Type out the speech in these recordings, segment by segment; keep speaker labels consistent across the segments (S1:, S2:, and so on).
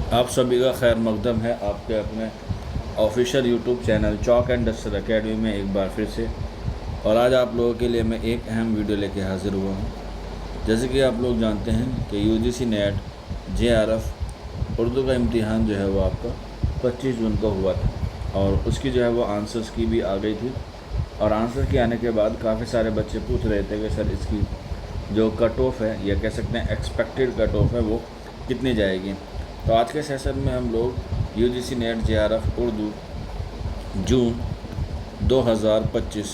S1: आप सभी का खैर मकदम है आपके अपने official YouTube channel chalk and duster academy में एक बार फिर से। और आज आप लोगों के लिए मैं एक अहम वीडियो लेके हाज़िर हुआ हूँ। जैसे कि आप लोग जानते हैं कि यूजीसी नेट जेआरएफ उर्दू का इम्तिहान जो है वो आपका 25 जून को हुआ था और उसकी जो है वो आंसर्स की भी आ गई थी। और आंसर के आने के बाद काफ़ी सारे बच्चे पूछ रहे थे कि सर इसकी जो कट ऑफ है या कह सकते हैं एक्सपेक्टेड कट ऑफ है वो कितनी जाएगी। तो आज के सेशन में हम लोग यूजीसी नेट जेआरएफ उर्दू जून 2025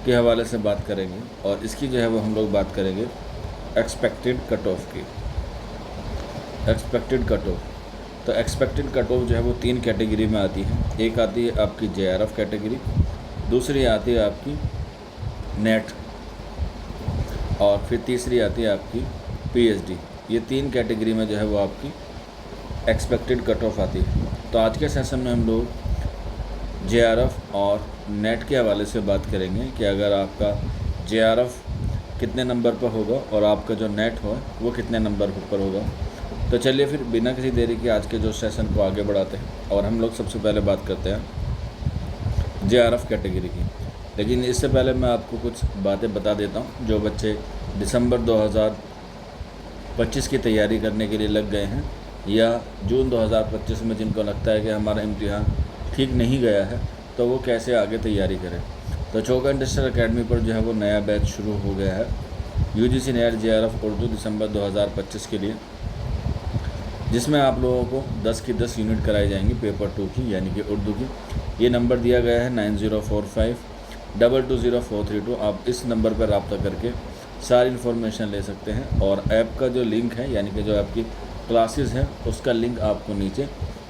S1: के हवाले से बात करेंगे और इसकी जो है वो हम लोग बात करेंगे एक्सपेक्टेड कट ऑफ की। एक्सपेक्टेड कट ऑफ, तो एक्सपेक्टेड कट ऑफ जो है वो 3 कैटेगरी में आती है। एक आती है आपकी जेआरएफ कैटेगरी, दूसरी आती है आपकी नेट और फिर तीसरी आती है आपकी पीएचडी। ये 3 कैटेगरी में जो है वो आपकी एक्सपेक्टेड कट ऑफ आती है। तो आज के सेशन में हम लोग जेआरएफ और नेट के हवाले से बात करेंगे कि अगर आपका जेआरएफ कितने नंबर पर होगा और आपका जो नेट हो वो कितने नंबर पर होगा। तो चलिए फिर बिना किसी देरी के आज के जो सेशन को आगे बढ़ाते हैं और हम लोग सबसे पहले बात करते हैं जेआरएफ कैटेगरी की। लेकिन इससे पहले मैं आपको कुछ बातें बता देता हूँ। जो बच्चे दिसंबर 2025 की तैयारी करने के लिए लग गए हैं या जून 2025 में जिनको लगता है कि हमारा इम्तिहान ठीक नहीं गया है तो वो कैसे आगे तैयारी करें। तो चॉक एंड डस्टर एकेडमी पर जो है वो नया बैच शुरू हो गया है यूजीसी नेट जेआरएफ उर्दू दिसंबर 2025 के लिए, जिसमें आप लोगों को 10 की 10 यूनिट कराई जाएंगी पेपर 2 की यानी कि उर्दू की। ये नंबर दिया गया है 9045220432। आप इस नंबर पर रब्ता करके सारी इन्फॉर्मेशन ले सकते हैं और ऐप का जो लिंक है यानी कि जो आपकी क्लासेस है उसका लिंक आपको नीचे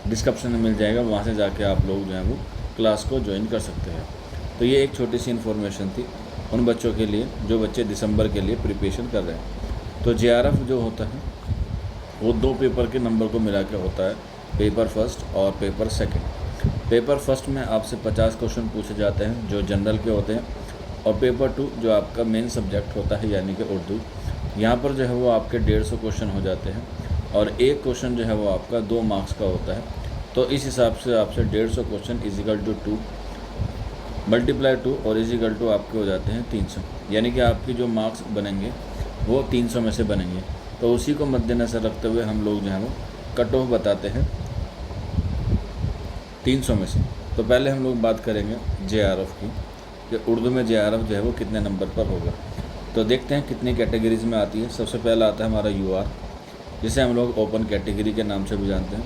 S1: डिस्क्रिप्शन में मिल जाएगा। वहाँ से जाके आप लोग जो है वो क्लास को ज्वाइन कर सकते हैं। तो ये एक छोटी सी इन्फॉर्मेशन थी उन बच्चों के लिए जो बच्चे दिसंबर के लिए प्रिपरेशन कर रहे हैं। तो जेआरएफ जो होता है वो 2 पेपर के नंबर को मिला के होता है, पेपर फर्स्ट और पेपर सेकंड। पेपर फर्स्ट में आपसे 50 क्वेश्चन पूछे जाते हैं जो जनरल के होते हैं और पेपर 2 जो आपका मेन सब्जेक्ट होता है यानी कि उर्दू, यहाँ पर जो है वो आपके 150 क्वेश्चन हो जाते हैं और एक क्वेश्चन जो है वो आपका 2 मार्क्स का होता है। तो इस हिसाब से आपसे 150 क्वेश्चन इजिकल टू 2 मल्टीप्लाई 2 और इजिकल टू आपके हो जाते हैं 300, यानी कि आपकी जो मार्क्स बनेंगे वो 300 में से बनेंगे। तो उसी को मद्देनज़र रखते हुए हम लोग जो है वो कट ऑफ बताते हैं 300 में से। तो पहले हम लोग बात करेंगे जेआरएफ की कि उर्दू में जेआरएफ जो है वो कितने नंबर पर होगा। तो देखते हैं कितनी कैटेगरीज में आती है। सबसे पहला आता है हमारा यूआर, जिसे हम लोग ओपन कैटेगरी के नाम से भी जानते हैं।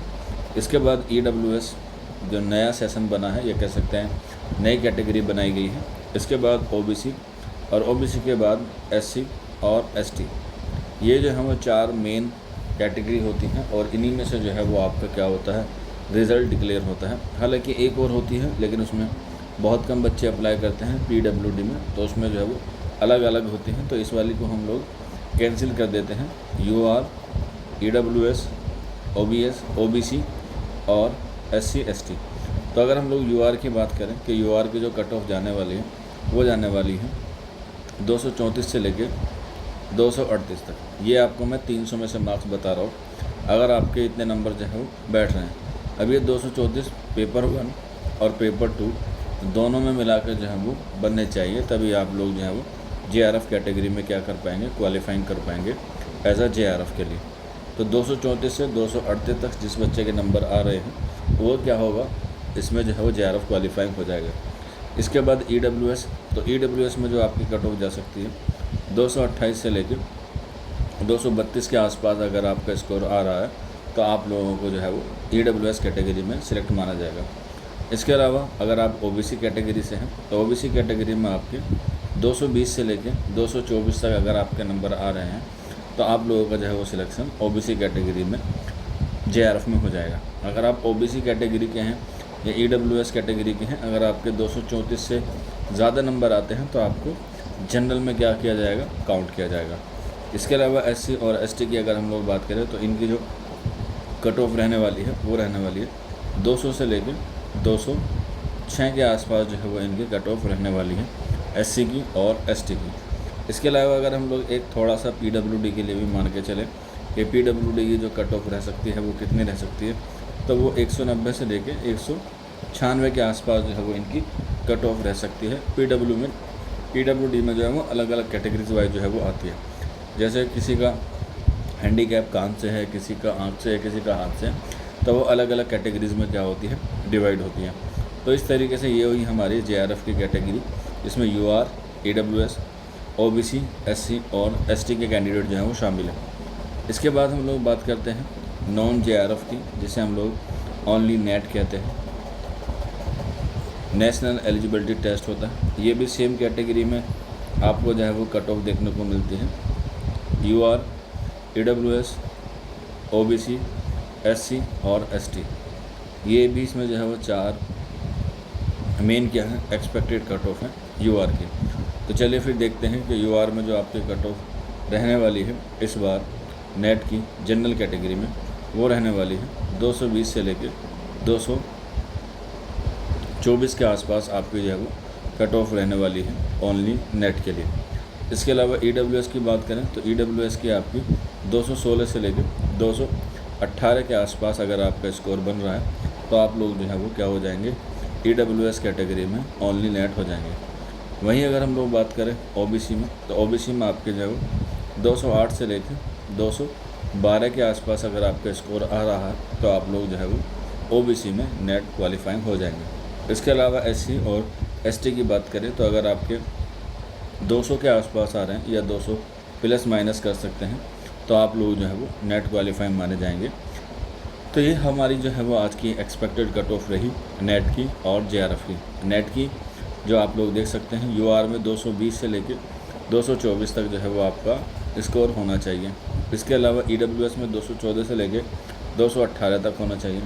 S1: इसके बाद ईडब्ल्यूएस जो नया सेशन बना है, ये कह सकते हैं नई कैटेगरी बनाई गई है। इसके बाद ओबीसी और ओबीसी के बाद एससी और एसटी। ये जो है वो 4 मेन कैटेगरी होती हैं और इन्हीं में से जो है वो आपका क्या होता है रिज़ल्ट डिक्लेयर होता है। हालांकि एक और होती है लेकिन उसमें बहुत कम बच्चे अप्लाई करते हैं पीडब्ल्यूडी में, तो उसमें जो है वो अलग अलग होती हैं। तो इस वाली को हम लोग कैंसिल कर देते हैं। यूआर, ईडब्ल्यूएस, ओबीएस, ओबीसी और एससी एसटी। तो अगर हम लोग यूआर की बात करें कि यूआर की जो कट ऑफ जाने वाली है वो जाने वाली है 234 से लेके 238 तक। ये आपको मैं 300 में से मार्क्स बता रहा हूँ अगर आपके इतने नंबर जो है वो बैठ रहे हैं। अब ये 234 पेपर 1 और पेपर 2 दोनों में मिलाकर जो है वो बनने चाहिए, तभी आप लोग जो है वो जेआरएफ कैटेगरी में क्या कर पाएंगे, क्वालिफाइंग कर पाएंगे एज अ जेआरएफ के लिए। तो 234 से 238 तक जिस बच्चे के नंबर आ रहे हैं वो क्या होगा, इसमें जो है वो जेआरएफ क्वालिफाइंग हो जाएगा। इसके बाद ईडब्ल्यूएस, तो ईडब्ल्यूएस में जो आपकी कट ऑफ जा सकती है 228 से लेकर 232 के आसपास अगर आपका स्कोर आ रहा है तो आप लोगों को जो है वो ईडब्ल्यूएस कैटेगरी में सिलेक्ट माना जाएगा। इसके अलावा अगर आप ओबीसी कैटेगरी से हैं तो ओबीसी कैटेगरी में आपके 220 से लेकर 224 तक अगर आपके नंबर आ रहे हैं तो आप लोगों का जो है वो सिलेक्शन ओबीसी कैटेगरी में जेआरएफ में हो जाएगा। अगर आप ओबीसी कैटेगरी के हैं या ईडब्ल्यूएस कैटेगरी के हैं, अगर आपके 234 से ज़्यादा नंबर आते हैं तो आपको जनरल में क्या किया जाएगा, काउंट किया जाएगा। इसके अलावा एससी और एसटी की अगर हम लोग बात करें तो इनकी जो कट ऑफ रहने वाली है वो रहने वाली है 200 से लेकर 206 के आसपास जो है वो इनकी कट ऑफ रहने वाली है एससी की और एसटी की। इसके अलावा अगर हम लोग एक थोड़ा सा पीडब्ल्यूडी के लिए भी मान के चलें कि PWD की जो कट ऑफ रह सकती है वो कितनी रह सकती है, तो वो 190 से लेके 196 के आसपास जो है वो इनकी कट ऑफ रह सकती है। PWD में जो है वो अलग अलग कैटेगरीज वाइज जो है वो आती है। जैसे किसी का हैंडीकैप कान से है, किसी का आँख से है, किसी का हाथ से है, तो वो अलग अलग कैटेगरीज में क्या होती है, डिवाइड होती है। तो इस तरीके से ये हुई हमारी JRF की कैटेगरी, जिसमें UR, AWS, OBC, SC और ST के कैंडिडेट जो हैं वो शामिल हैं। इसके बाद हम लोग बात करते हैं नॉन JRF की, जिसे हम लोग ओनली नेट कहते हैं। नेशनल एलिजिबिलिटी टेस्ट होता है, ये भी सेम कैटेगरी में आपको जो है वो कट ऑफ देखने को मिलती है। UR, AWS, OBC, SC और ST, ये भी इसमें जो है वो 4 मेन क्या है एक्सपेक्टेड कट ऑफ है UR की। तो चलिए फिर देखते हैं कि UR में जो आपकी कट ऑफ रहने वाली है इस बार नेट की जनरल कैटेगरी में, वो रहने वाली है 220 से लेकर 224 के आसपास आपकी जो है वो कट ऑफ रहने वाली है ओनली नेट के लिए। इसके अलावा EWS की बात करें तो EWS की आपकी 216 से लेकर 218 के आसपास अगर आपका स्कोर बन रहा है तो आप लोग जो है वो क्या हो जाएंगे, EWS कैटेगरी में ओनली नेट हो जाएंगे। वहीं अगर हम लोग बात करें OBC में, तो OBC में आपके जो है वो 208 से लेकर 212 के आसपास अगर आपका स्कोर आ रहा है तो आप लोग जो है वो OBC में नेट क्वालिफाइंग हो जाएंगे। इसके अलावा SC और ST की बात करें तो अगर आपके 200 के आसपास आ रहे हैं या 200 प्लस माइनस कर सकते हैं तो आप लोग जो है वो नेट क्वालिफाइंग माने जाएंगे। तो ये हमारी जो है वो आज की एक्सपेक्टेड कट ऑफ रही नेट की और JRF की। नेट की जो आप लोग देख सकते हैं UR में 220 से लेकर 224 तक जो है वो आपका स्कोर होना चाहिए। इसके अलावा EWS में 214 से लेकर 218 तक होना चाहिए।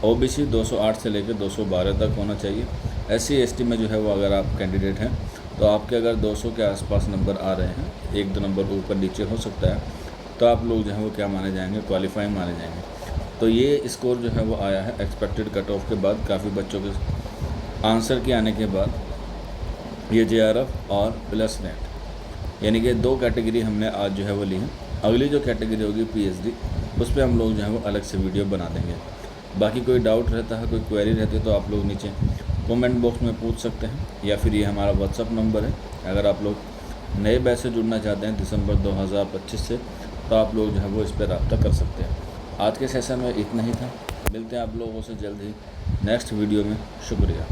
S1: OBC 208 से लेकर 212 तक होना चाहिए। SC ST में जो है वो अगर आप कैंडिडेट हैं तो आपके अगर 200 के आसपास नंबर आ रहे हैं, 1-2 नंबर ऊपर नीचे हो सकता है, तो आप लोग जो है वो क्या माने जाएंगे, क्वालिफाइंग माने जाएंगे। तो ये स्कोर जो है वो आया है एक्सपेक्टेड कट ऑफ के बाद, काफ़ी बच्चों के आंसर के आने के बाद ये JRF और प्लस नेट, यानी कि 2 कैटेगरी हमने आज जो है वो ली है। अगली जो कैटेगरी होगी PhD, उस पर हम लोग जो है वो अलग से वीडियो बना देंगे। बाकी कोई डाउट रहता है, कोई क्वेरी रहती है तो आप लोग नीचे कमेंट बॉक्स में पूछ सकते हैं, या फिर ये हमारा WhatsApp नंबर है। अगर आप लोग नए बैच से जुड़ना चाहते हैं दिसंबर 2025 से, तो आप लोग जो है वो इस पर रब्ता कर सकते हैं। आज के सेशन में इतना ही था, मिलते हैं आप लोगों से जल्द ही नेक्स्ट वीडियो में। शुक्रिया।